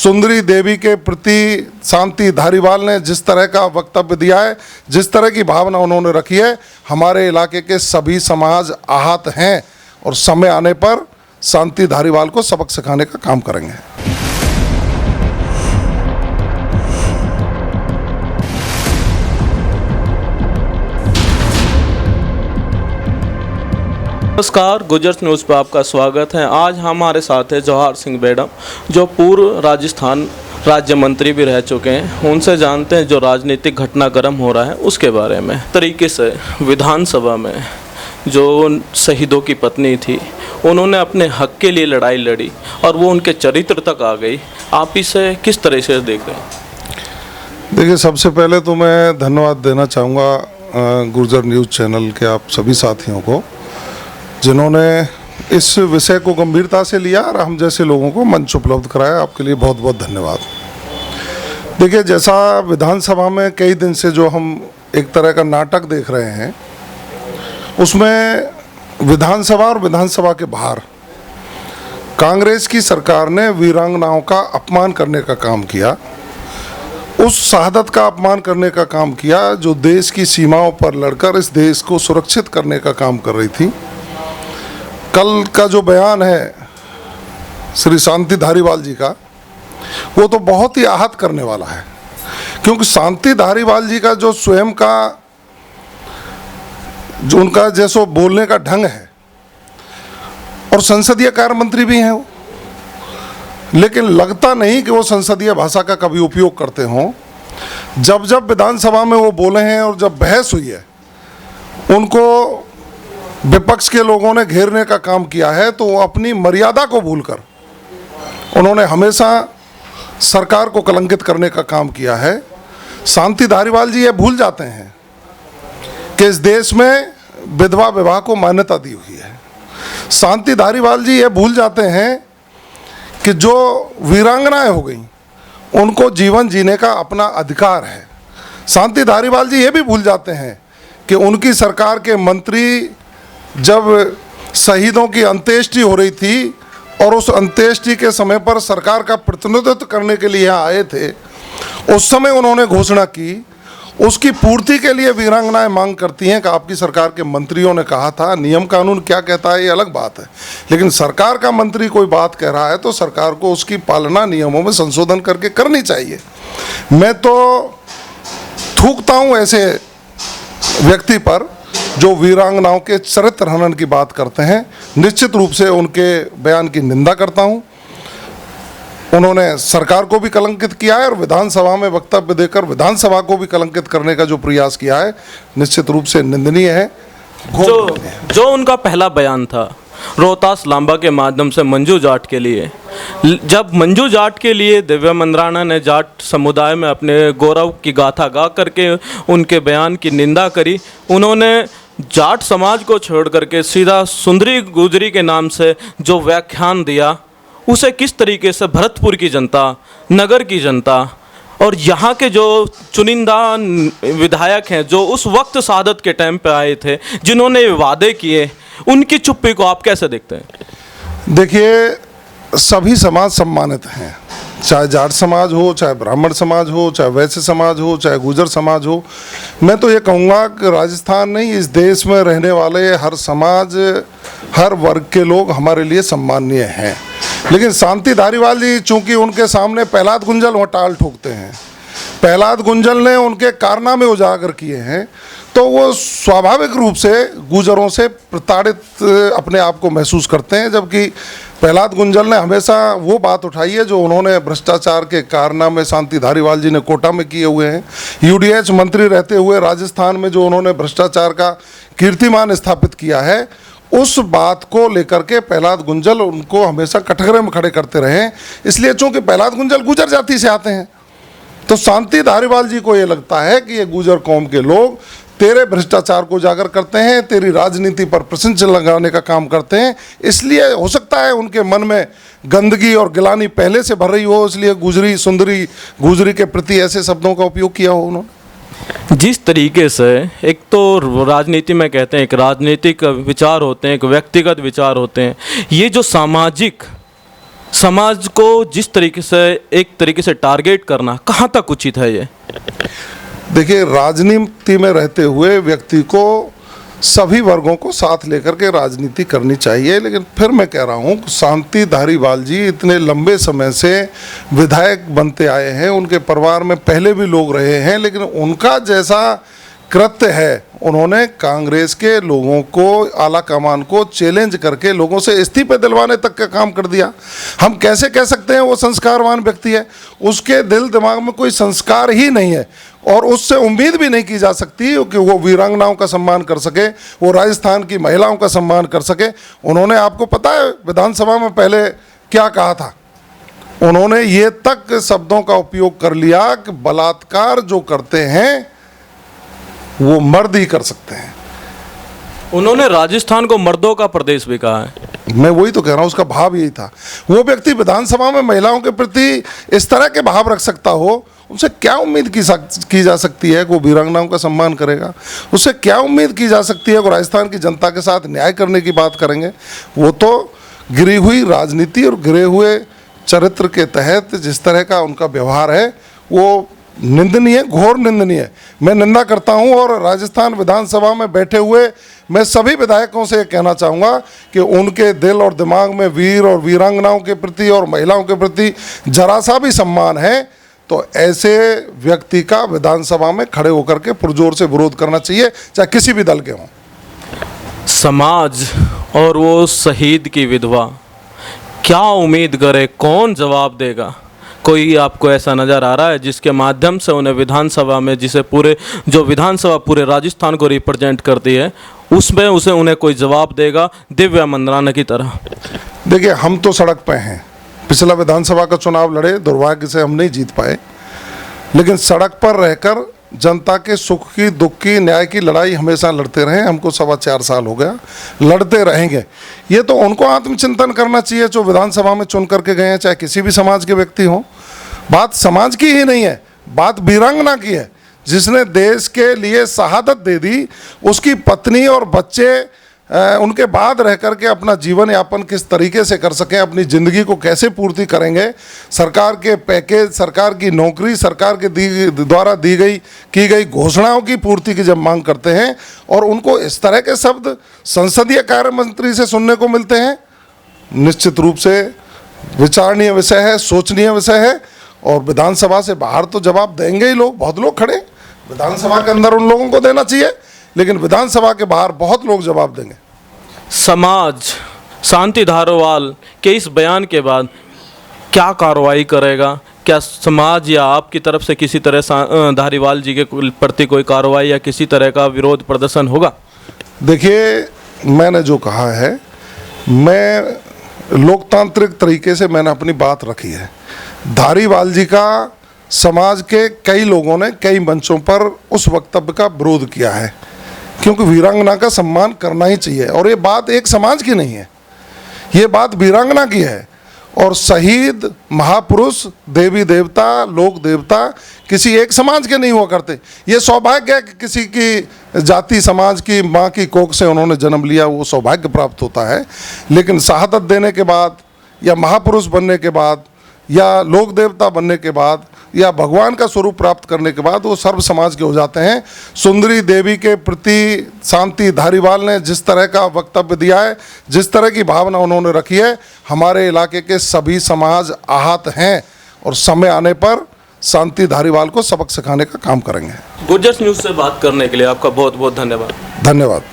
सुंदरी देवी के प्रति शांति धारीवाल ने जिस तरह का वक्तव्य दिया है, जिस तरह की भावना उन्होंने रखी है, हमारे इलाके के सभी समाज आहत हैं और समय आने पर शांति धारीवाल को सबक सिखाने का काम करेंगे। नमस्कार, गुजर्स न्यूज़ पर आपका स्वागत है। आज हमारे साथ है जवाहर सिंह बेडम, जो पूर्व राजस्थान राज्य मंत्री भी रह चुके हैं। उनसे जानते हैं जो राजनीतिक घटनाक्रम हो रहा है उसके बारे में। तरीके से विधानसभा में जो शहीदों की पत्नी थी, उन्होंने अपने हक के लिए लड़ाई लड़ी और वो उनके चरित्र तक आ गई। आप इसे किस तरह से देख रहे हैं? देखिए, सबसे पहले तो मैं धन्यवाद देना चाहूँगा गुर्जर न्यूज़ चैनल के आप सभी साथियों को, जिन्होंने इस विषय को गंभीरता से लिया और हम जैसे लोगों को मंच उपलब्ध कराया। आपके लिए बहुत बहुत धन्यवाद। देखिए, जैसा विधानसभा में कई दिन से जो हम एक तरह का नाटक देख रहे हैं, उसमें विधानसभा और विधानसभा के बाहर कांग्रेस की सरकार ने वीरांगनाओं का अपमान करने का काम किया, उस शहादत का अपमान करने का काम किया जो देश की सीमाओं पर लड़कर इस देश को सुरक्षित करने का काम कर रही थी। कल का जो बयान है श्री शांति धारीवाल जी का, वो तो बहुत ही आहत करने वाला है, क्योंकि शांति धारीवाल जी का जो स्वयं का जो उनका जैसो बोलने का ढंग है, और संसदीय कार्य मंत्री भी हैं वो, लेकिन लगता नहीं कि वो संसदीय भाषा का कभी उपयोग करते हों। जब जब विधानसभा में वो बोले हैं और जब बहस हुई है, उनको विपक्ष के लोगों ने घेरने का काम किया है, तो वो अपनी मर्यादा को भूलकर उन्होंने हमेशा सरकार को कलंकित करने का काम किया है। शांति धारीवाल जी ये भूल जाते हैं कि इस देश में विधवा विवाह को मान्यता दी हुई है। शांति धारीवाल जी ये भूल जाते हैं कि जो वीरांगनाएं हो गई उनको जीवन जीने का अपना अधिकार है। शांति धारीवाल जी ये भी भूल जाते हैं कि उनकी सरकार के मंत्री जब शहीदों की अंत्येष्टि हो रही थी और उस अंत्येष्टि के समय पर सरकार का प्रतिनिधित्व करने के लिए यहाँ आए थे, उस समय उन्होंने घोषणा की, उसकी पूर्ति के लिए वीरांगनाएं मांग करती हैं कि आपकी सरकार के मंत्रियों ने कहा था। नियम कानून क्या कहता है ये अलग बात है, लेकिन सरकार का मंत्री कोई बात कह रहा है तो सरकार को उसकी पालना नियमों में संशोधन करके करनी चाहिए। मैं तो थूकता हूँ ऐसे व्यक्ति पर जो वीरांगनाओं के चरित्र हनन की बात करते हैं। निश्चित रूप से उनके बयान की निंदा करता हूं। उन्होंने सरकार को भी कलंकित किया है और विधानसभा में वक्तव्य देकर विधानसभा को भी कलंकित करने का जो प्रयास किया है, निश्चित रूप से निंदनीय है। जो उनका पहला बयान था रोहतास लांबा के माध्यम से मंजू जाट के लिए, जब मंजू जाट के लिए दिव्या मंदराना ने जाट समुदाय में अपने गौरव की गाथा गा करके उनके बयान की निंदा करी, उन्होंने जाट समाज को छोड़ करके सीधा सुंदरी गुजरी के नाम से जो व्याख्यान दिया, उसे किस तरीके से भरतपुर की जनता, नगर की जनता और यहाँ के जो चुनिंदा विधायक हैं जो उस वक्त शहादत के टाइम पे आए थे, जिन्होंने वादे किए, उनकी चुप्पी को आप कैसे देखते हैं? देखिए, सभी समाज सम्मानित हैं, चाहे जाट समाज हो, चाहे ब्राह्मण समाज हो, चाहे वैश्य समाज हो, चाहे गुर्जर समाज हो। मैं तो ये कहूँगा कि राजस्थान नहीं, इस देश में रहने वाले हर समाज, हर वर्ग के लोग हमारे लिए सम्माननीय हैं। लेकिन शांति धारीवाल जी, चूँकि उनके सामने प्रहलाद गुंजल वहाँ टाल ठोकते हैं, प्रहलाद गुंजल ने उनके कारनामे उजागर किए हैं, तो वो स्वाभाविक रूप से गुर्जरों से प्रताड़ित अपने आप को महसूस करते हैं। जबकि प्रहलाद गुंजल ने हमेशा वो बात उठाई है जो उन्होंने भ्रष्टाचार के कारनामे शांति धारीवाल जी ने कोटा में किए हुए हैं। यूडीएच मंत्री रहते हुए राजस्थान में जो उन्होंने भ्रष्टाचार का कीर्तिमान स्थापित किया है, उस बात को लेकर के प्रहलाद गुंजल उनको हमेशा कटघरे में खड़े करते रहे। इसलिए चूँकि प्रहलाद गुंजल गुर्जर जाति से आते हैं, तो शांति धारीवाल जी को ये लगता है कि ये गुर्जर कौम के लोग तेरे भ्रष्टाचार को उजागर करते हैं, तेरी राजनीति पर प्रश्न लगाने का काम करते हैं। इसलिए हो सकता है उनके मन में गंदगी और गिलानी पहले से भर रही हो, इसलिए गुजरी सुंदरी गुजरी के प्रति ऐसे शब्दों का उपयोग किया हो उन्होंने। जिस तरीके से एक तो राजनीति में कहते हैं, एक राजनीतिक विचार होते हैं, एक व्यक्तिगत विचार होते हैं, ये जो सामाजिक समाज को जिस तरीके से एक तरीके से टारगेट करना कहाँ तक उचित है ये? देखिए, राजनीति में रहते हुए व्यक्ति को सभी वर्गों को साथ लेकर के राजनीति करनी चाहिए, लेकिन फिर मैं कह रहा हूँ, शांति धारीवाल जी इतने लंबे समय से विधायक बनते आए हैं, उनके परिवार में पहले भी लोग रहे हैं, लेकिन उनका जैसा कृत्य है, उन्होंने कांग्रेस के लोगों को, आला कमान को चैलेंज करके लोगों से इस्तीफे दिलवाने तक का काम कर दिया। हम कैसे कह सकते हैं वो संस्कारवान व्यक्ति है? उसके दिल दिमाग में कोई संस्कार ही नहीं है और उससे उम्मीद भी नहीं की जा सकती कि वो वीरांगनाओं का सम्मान कर सके, वो राजस्थान की महिलाओं का सम्मान कर सके। उन्होंने, आपको पता है विधानसभा में पहले क्या कहा था? उन्होंने ये तक शब्दों का उपयोग कर लिया कि बलात्कार जो करते हैं वो मर्द ही कर सकते हैं। उन्होंने राजस्थान को मर्दों का प्रदेश भी कहा है। मैं वही तो कह रहा हूँ, उसका भाव यही था। वो व्यक्ति विधानसभा में महिलाओं के प्रति इस तरह के भाव रख सकता हो, उनसे क्या उम्मीद की जा सकती है कि वो वीरांगनाओं का सम्मान करेगा? उससे क्या उम्मीद की जा सकती है कि राजस्थान की जनता के साथ न्याय करने की बात करेंगे? वो तो गिरी हुई राजनीति और गिरे हुए चरित्र के तहत जिस तरह का उनका व्यवहार है वो निंदनीय, घोर निंदनीय। मैं निंदा करता हूं और राजस्थान विधानसभा में बैठे हुए मैं सभी विधायकों से कहना चाहूँगा कि उनके दिल और दिमाग में वीर और वीरांगनाओं के प्रति और महिलाओं के प्रति जरा सा भी सम्मान है तो ऐसे व्यक्ति का विधानसभा में खड़े होकर के पुरजोर से विरोध करना चाहिए, चाहे किसी भी दल के हों। समाज और वो शहीद की विधवा क्या उम्मीद करे, कौन जवाब देगा? कोई आपको ऐसा नज़र आ रहा है जिसके माध्यम से उन्हें विधानसभा में, जिसे पूरे जो विधानसभा पूरे राजस्थान को रिप्रेजेंट करती है, उसमें उन्हें कोई जवाब देगा दिव्या मंदराना की तरह? देखिए, हम तो सड़क पे हैं। पिछला विधानसभा का चुनाव लड़े, दुर्भाग्य से हम नहीं जीत पाए, लेकिन सड़क पर रहकर जनता के सुख की, दुख की, न्याय की लड़ाई हमेशा लड़ते रहे। हमको 4.25 साल हो गया, लड़ते रहेंगे। ये तो उनको आत्मचिंतन करना चाहिए जो विधानसभा में चुन करके गए हैं, चाहे किसी भी समाज के व्यक्ति हों। बात समाज की ही नहीं है, बात वीरांगना की है, जिसने देश के लिए शहादत दे दी। उसकी पत्नी और बच्चे उनके बाद रह करके अपना जीवन यापन किस तरीके से कर सकें, अपनी ज़िंदगी को कैसे पूर्ति करेंगे, सरकार के पैकेज, सरकार की नौकरी, सरकार के द्वारा की गई घोषणाओं की पूर्ति की जब मांग करते हैं और उनको इस तरह के शब्द संसदीय कार्य मंत्री से सुनने को मिलते हैं, निश्चित रूप से विचारणीय विषय है, सोचनीय विषय है। और विधानसभा से बाहर तो जवाब देंगे ही लोग, बहुत लोग खड़े। विधानसभा के अंदर उन लोगों को देना चाहिए, लेकिन विधानसभा के बाहर बहुत लोग जवाब देंगे। समाज शांति धारीवाल के इस बयान के बाद क्या कार्रवाई करेगा? क्या समाज या आपकी तरफ से किसी तरह धारीवाल जी के प्रति कोई कार्रवाई या किसी तरह का विरोध प्रदर्शन होगा? देखिए, मैंने जो कहा है, मैं लोकतांत्रिक तरीके से मैंने अपनी बात रखी है। धारीवाल जी का समाज के कई लोगों ने कई मंचों पर उस वक्तव्य का विरोध किया है, क्योंकि वीरांगना का सम्मान करना ही चाहिए। और ये बात एक समाज की नहीं है, ये बात वीरांगना की है। और शहीद, महापुरुष, देवी देवता, लोक देवता किसी एक समाज के नहीं हुआ करते। ये सौभाग्य है कि किसी की जाति समाज की माँ की कोख से उन्होंने जन्म लिया, वो सौभाग्य प्राप्त होता है। लेकिन शहादत देने के बाद या महापुरुष बनने के बाद या लोक देवता बनने के बाद या भगवान का स्वरूप प्राप्त करने के बाद वो सर्व समाज के हो जाते हैं। सुंदरी देवी के प्रति शांति धारीवाल ने जिस तरह का वक्तव्य दिया है, जिस तरह की भावना उन्होंने रखी है, हमारे इलाके के सभी समाज आहत हैं और समय आने पर शांति धारीवाल को सबक सिखाने का काम करेंगे। गुर्जर न्यूज़ से बात करने के लिए आपका बहुत बहुत धन्यवाद। धन्यवाद।